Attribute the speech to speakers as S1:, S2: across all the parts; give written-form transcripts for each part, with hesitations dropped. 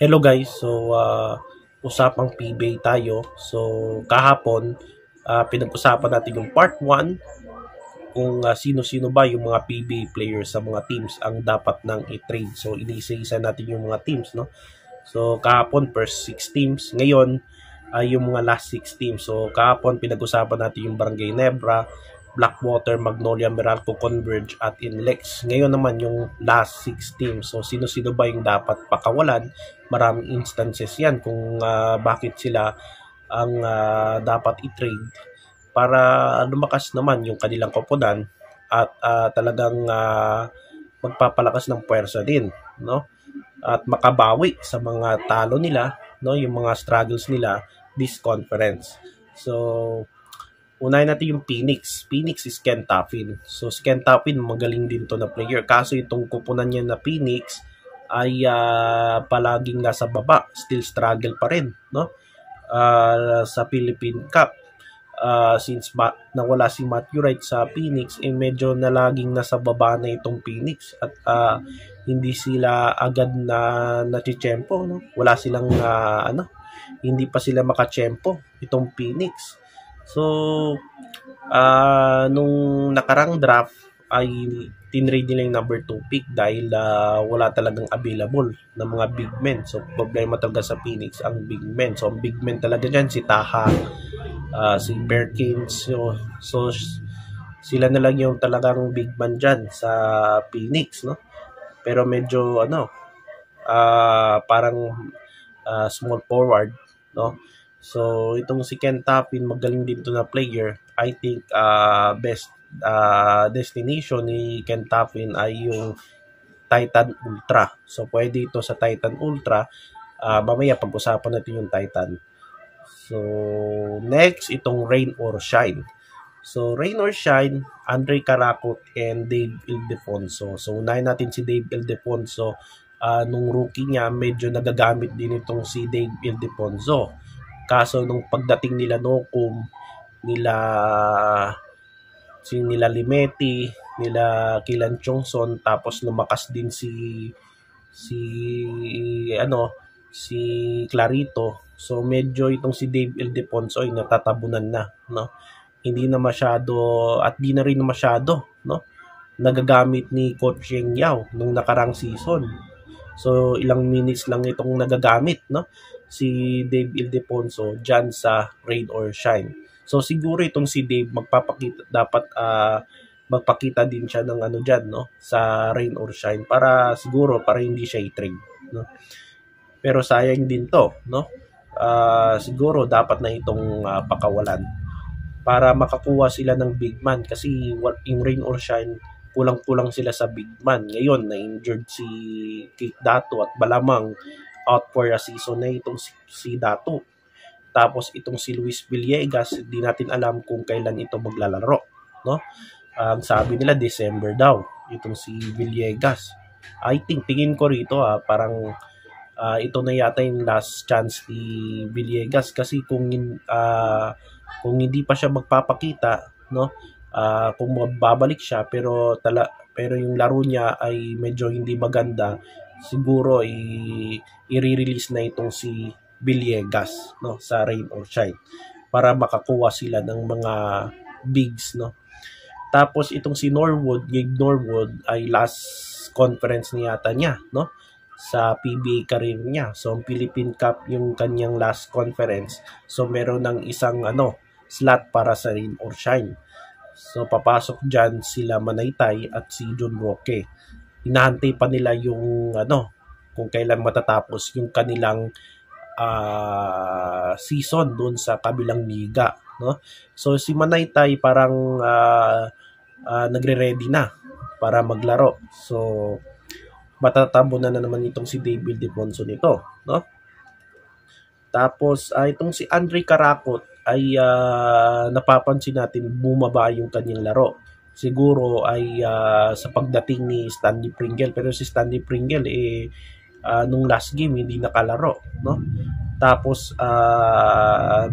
S1: Hello guys, so usapang PBA tayo. So kahapon, pinag-usapan natin yung part 1 kung sino-sino ba yung mga PBA players sa mga teams ang dapat nang i-trade. So inisa-isa natin yung mga teams, no? So kahapon first 6 teams, ngayon ay yung mga last 6 teams. So kahapon pinag-usapan natin yung Barangay Nebra, Blackwater, Magnolia, Meralco, Converge at Inlex. Ngayon naman yung last 6 teams. So sino-sino ba yung dapat pakawalan? Maraming instances yan kung bakit sila ang dapat i-trade para lumakas naman yung kanilang koponan at talagang magpapalakas ng puwersa din, no? At makabawi sa mga talo nila, no, yung mga struggles nila this conference. So unahin natin yung Phoenix. Phoenix is Ken Taffin. So si Ken Taffin magaling din to na player. Kaso itong kupunan niya na Phoenix ay palaging nasa baba. Still struggle pa rin, no? Sa Philippine Cup. Since nawala si Matthew Wright sa Phoenix, medyo na laging nasa baba na itong Phoenix. At hindi sila agad na nachichempo, no? Wala silang hindi pa sila makachempo itong Phoenix. So, nung nakarang draft ay tinrade nila yung number 2 pick dahil wala talagang available na mga big men. So, problema talaga sa Phoenix ang big men. So, ang big men talaga dyan, si Taha, si Perkins. So, sila na lang yung talagang big man dyan sa Phoenix, no? Pero medyo, parang small forward, no? So, itong si Ken Taffin, magaling din to na player. I think best destination ni Ken Taffin ay yung Titan Ultra. So, pwede ito sa Titan Ultra. Mamaya pag-usapan natin yung Titan. So, next, itong Rain or Shine. So, Rain or Shine, Andre Caracot and Dave Ildefonso. So, unahin natin si Dave Ildefonso. Nung rookie niya, medyo nagagamit din itong si Dave Ildefonso. Kaso nung pagdating nila Nocum, nila Limetti, nila Kilan Chongson, tapos lumakas din si Clarito. So medyo itong si Dave Ildefonso ay natatabunan na, no? Hindi na masyado at di na rin masyado, no, nagagamit ni Coach Yeng Yao nung nakarang season. So ilang minutes lang itong nagagamit, no, si Dave Ildefonso dyan sa Rain or Shine. So siguro itong si Dave magpakita din siya ng dyan, no, sa Rain or Shine para hindi siya i-trade, no. Pero sayang din to, no. Siguro dapat na itong pakawalan para makakuha sila ng big man kasi yung Rain or Shine kulang-kulang sila sa big man. Ngayon na-injured si Kate Dato at malamang out for a season na itong si Dato. Tapos itong si Luis Villegas, di natin alam kung kailan ito maglalaro, no? Sabi nila December daw itong si Villegas. I think tingin ko rito parang ito na yata yung last chance ni Villegas kasi kung hindi pa siya magpapakita, no? Kung babalik siya pero yung laro niya ay medyo hindi maganda, siguro i-release na itong si Villegas, no, sa Rain or Shine para makakuha sila ng mga bigs, no. Tapos itong si Norwood ay last conference niya, no, sa PBA career niya. So ang Philippine Cup yung kanyang last conference. So meron ng isang slot para sa Rain or Shine. So papasok dyan sila Manaytay at si John Roque. Hinahantay pa nila yung kung kailan matatapos yung kanilang season doon sa kabilang liga, no? So si Manaytay parang nagre-ready na para maglaro. So matatabo na naman itong si Dave Ildefonso nito, no? Tapos itong si Andre Caracot ay napapansin natin bumaba yung kanyang laro. Siguro ay sa pagdating ni Stanley Pringle, pero si Stanley Pringle nung last game hindi nakalaro, no? Tapos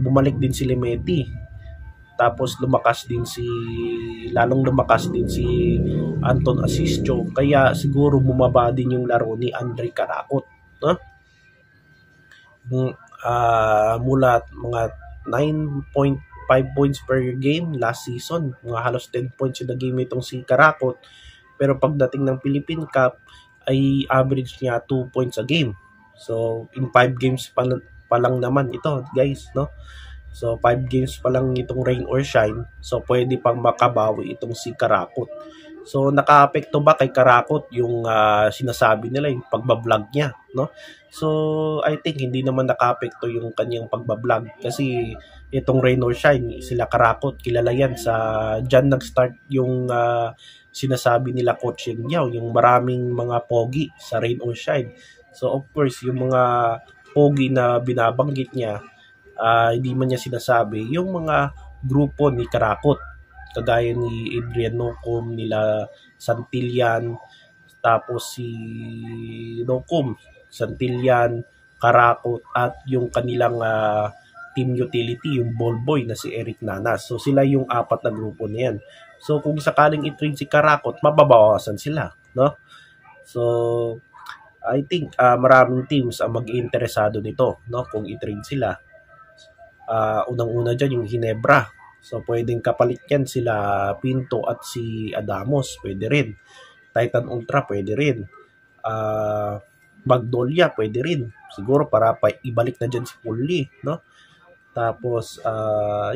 S1: bumalik din si Limetti. Tapos lalong lumakas din si Anton Asisio. Kaya siguro bumaba din yung laro ni Andre Caracot, no? mula mga 9.5 points per game last season. Mga halos 10 points in the game itong si Karakot. Pero pagdating ng Philippine Cup, ay average niya 2 points a game. So, in 5 games pa lang naman ito, guys, no? So, 5 games pa lang itong rain or shine. So, pwede pang makabawi itong si Karakot. So, naka-apekto ba kay Karakot yung sinasabi nila, yung pagbablog niya, no? So, I think hindi naman naka-apekto yung kanyang pagbablog kasi itong rain or shine, sila Karakot, kilala yan sa dyan nag-start yung sinasabi nila Coach Yao, yung maraming mga pogi sa rain or shine. So, of course, yung mga pogi na binabanggit niya, hindi man niya sinasabi, yung mga grupo ni Karakot, kagaya ni Adrian Nocum, nila Santillan, tapos si Nocum, Santillan, Karakot, at yung kanilang team utility, yung ball boy na si Eric Nanas. So sila yung 4 na grupo na yan. So kung sakaling i-trade si Karakot, mababawasan sila, no? So I think maraming teams ang mag-iinteresado nito, no, kung i-trade sila. Unang-una dyan yung Ginebra. So pwedeng kapalit yan sila Pinto at si Adamos, pwede rin. Titan Ultra, pwede rin. Magnolia, pwede rin. Siguro para ibalik na dyan si Pulli, no? Tapos,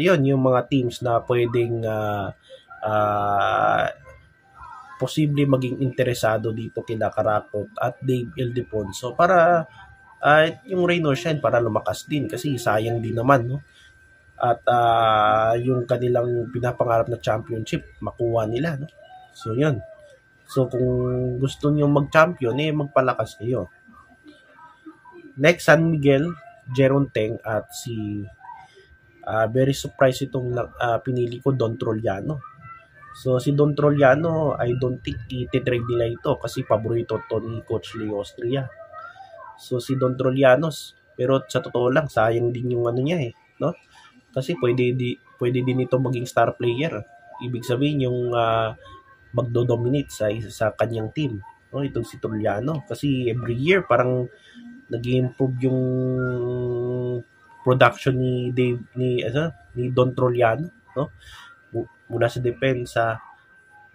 S1: yun, yung mga teams na pwedeng posible maging interesado dito kina Karakot at Dave Ildefonso para yung rain or shine para lumakas din kasi sayang din naman, no? At yung kanilang pinapangarap na championship makuha nila, no? So yun. So kung gusto niyo mag-champion, magpalakas kayo. Next, San Miguel, Jeron Teng at si very surprised itong pinili ko, Don Trollano. So si Don Trollano, I don't think iti-trade nila ito kasi paborito to ni Coach Leo Austria. So si Don Trollanos, pero sa totoo lang sayang din yung ano niya, no? Kasi pwede din ito maging star player. Ibig sabihin yung magdo-dominate sa kanyang team, no? Itong si Trollano kasi every year parang nag-improve yung production ni Don Trollano, no? Mula sa depensa,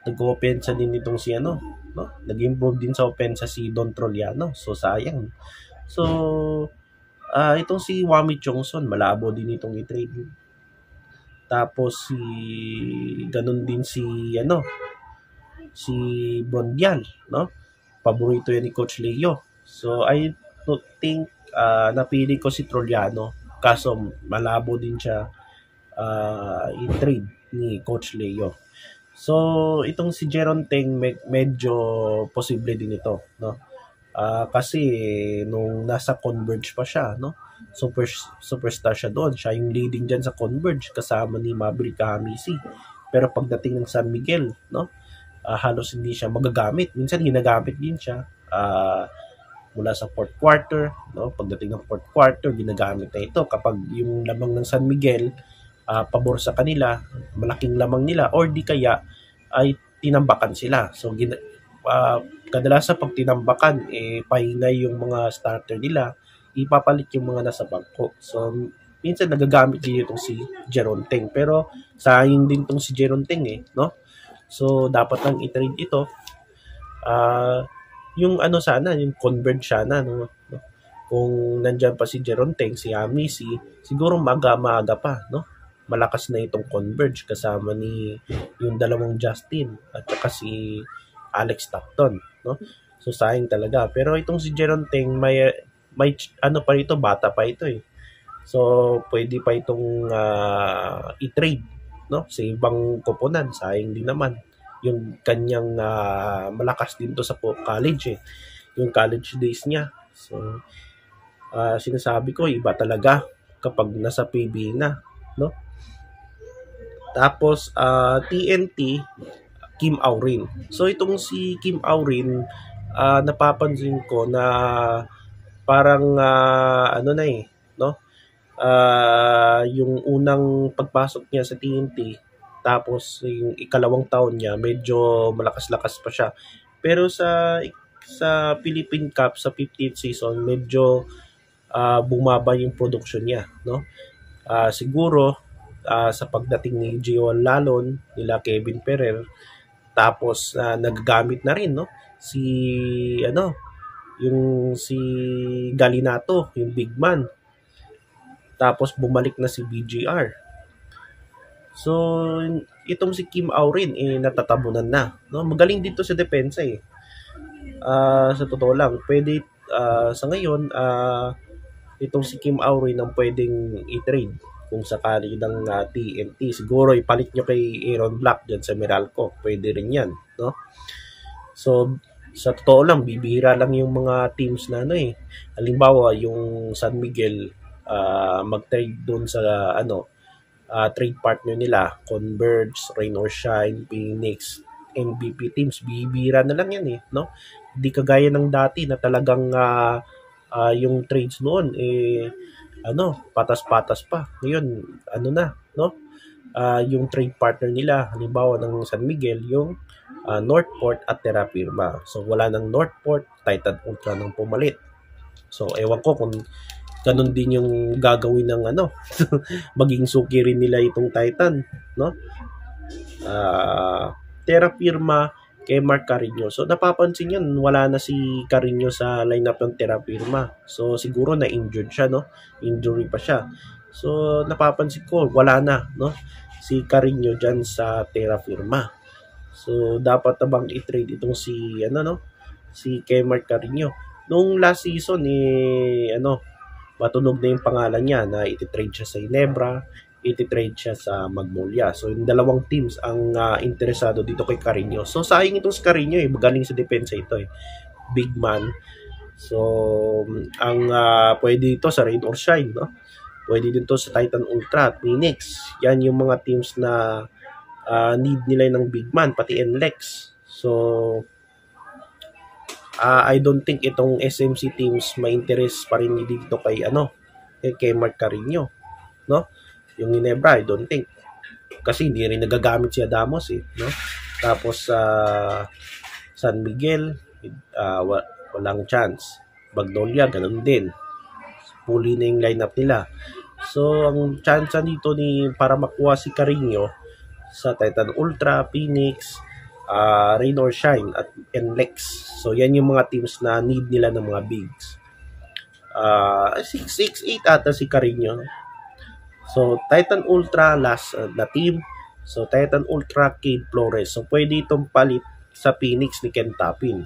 S1: nag-opensa din itong si no? Nag-improve din sa opensa si Don Trollano. So sayang. So itong si Wami Chongson, malabo din itong i-trade. Tapos ganun din si si Brondial, no? Paborito yan ni Coach Leo. So I don't think napili ko si Trollano kaso malabo din siya i-trade ni Coach Leo. So itong si Jeron Teng medyo posible din ito, no? Kasi nung nasa Converge pa siya, no? Superstar siya doon. Siya yung leading dyan sa Converge kasama ni Maverick Hamisi. Pero pagdating ng San Miguel, no? Halos hindi siya magagamit. Minsan ginagamit din siya mula sa fourth quarter, no? Pagdating ng fourth quarter, ginagamit na ito kapag yung lamang ng San Miguel pabor sa kanila, malaking lamang nila or di kaya ay tinambakan sila. So kadalasan pag tinambakan pahingay yung mga starter nila, ipapalit yung mga nasa bangko. So minsan nagagamit din itong si Jeron Teng, pero sayang din itong si Jeron Teng, no? So dapat lang i-trade ito. Yung sana, yung Converge sana, no? Kung nandyan pa si Jeron Teng, si Hamisi, siguro maaga pa, no? Malakas na itong Converge kasama ni yung dalawang Justin at saka si Alex Stockton, no? So sayang talaga. Pero itong si Jeron Teng may pa ito, bata pa ito So pwede pa itong i-trade, no? Sa ibang koponan, sayang din naman. Yung kanyang malakas din to sa college Yung college days niya. So sinasabi ko, iba talaga kapag nasa PB na, no? Tapos TNT, Kim Aurin. So itong si Kim Aurin, napapansin ko na parang no? Yung unang pagpasok niya sa TNT, tapos yung ikalawang taon niya, medyo malakas-lakas pa siya. Pero sa Philippine Cup, sa 15th season, medyo bumaba yung production niya, no? Siguro sa pagdating ni Gio Lalon, nila Kevin Ferrer, tapos nagagamit na rin, no? Si ano, yung si Galinato, yung big man. Tapos bumalik na si BGR. So itong si Kim Aurin natatabunan na, no? Magaling dito sa depensa eh. Sa totoo lang, pwede sa ngayon itong si Kim Aurin ang pwedeng i-trade kung sakali ng TNT. Siguro ipalit nyo kay Aaron Black dyan sa Meralco. Pwede rin yan, no? So, sa totoo lang, bibihira lang yung mga teams na halimbawa, yung San Miguel mag-trade doon sa trade partner nila, Converge, Rain or Shine, Phoenix, MVP teams. Bibihira na lang yan no? Hindi kagaya ng dati na talagang yung trades noon patas-patas pa. Ngayon, no? Yung trade partner nila, halimbawa ng San Miguel, yung Northport at Terra Firma. So, wala ng Northport, Titan Ultra nang pumalit. So, ewan ko kung ganun din yung gagawin ng maging suki rin nila itong Titan, no? Terra Firma kay Mark Carino. So, napapansin yun, wala na si Carino sa lineup ng Terra Firma. So, siguro na-injured siya, no? Injury pa siya. So, napapansin ko, wala na, no? Si Carino dyan sa Terra Firma. So, dapat na bang i-trade itong si, si kay Mark Carino. Noong last season, matunog na yung pangalan niya na iti-trade siya sa Ginebra, iti-trade siya sa Magnolia. So, yung dalawang teams ang interesado dito kay Carino. So, sayang itong si Carino magaling sa depensa ito Big man. So, ang pwede ito sa Rain or Shine, no? Pwede din to sa Titan Ultra at Phoenix. Yan yung mga teams na need nila ng big man, pati NLEX. So, I don't think itong SMC teams may interest pa rin dito kay Mark Carino, no? Yung Ginebra, I don't think. Kasi hindi rin nagagamit si Adamos no? Tapos San Miguel, walang chance. Magnolia, ganun din. Puli na yung lineup nila. So, ang chance dito para makuha si Carino sa Titan Ultra, Phoenix, Rain or Shine at NLEX. So, yan yung mga teams na need nila ng mga bigs. 6'8" ata si Carino. So, Titan Ultra last na team. So, Titan Ultra Cade Flores. So, pwede itong palit sa Phoenix ni Ken Tapin.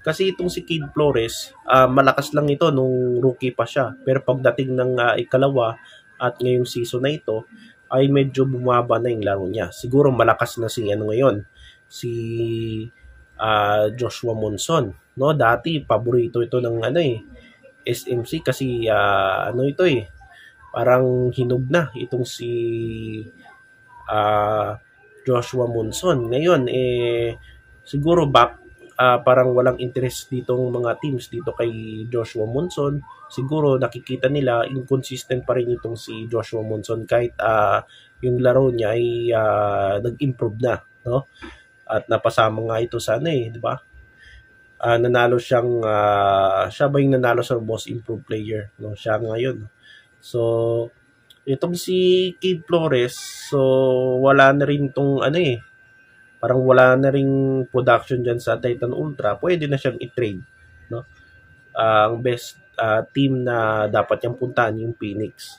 S1: Kasi itong si Cade Flores, malakas lang ito nung rookie pa siya. Pero pagdating ng ikalawa at ngayong season na ito, ay medyo bumaba na yung laro niya. Siguro malakas na si si Joshua Monson. No, dati paborito ito ng SMC kasi ito parang hinog na itong si Joshua Monson. Ngayon siguro parang walang interest ditong mga teams dito kay Joshua Monson. Siguro nakikita nila inconsistent pa rin itong si Joshua Monson kahit yung laro niya ay nag-improve na, no? At napasama nga ito sa di ba? Nanalo siyang siya ba yung nanalo sa most improved player, no? Siya ngayon. So, itong si Cade Flores, so wala na rin tong parang wala na ring production dyan sa Titan Ultra, pwede na siyang i-trade, no? Ang best team na dapat niyang puntahan yung Phoenix.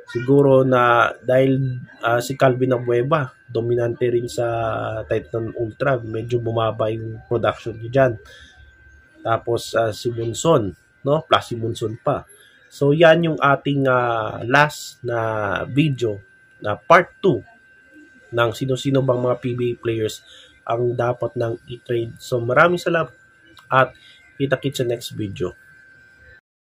S1: Siguro na dahil si Calvin Abueva, dominante rin sa Titan Ultra, medyo bumaba yung production niya dyan. Tapos si Monson, no? Plus si Monson pa. So yan yung ating last na video na part 2 ng sino-sino bang mga PBA players ang dapat nang i-trade. So maraming salamat at kita-kits sa next video.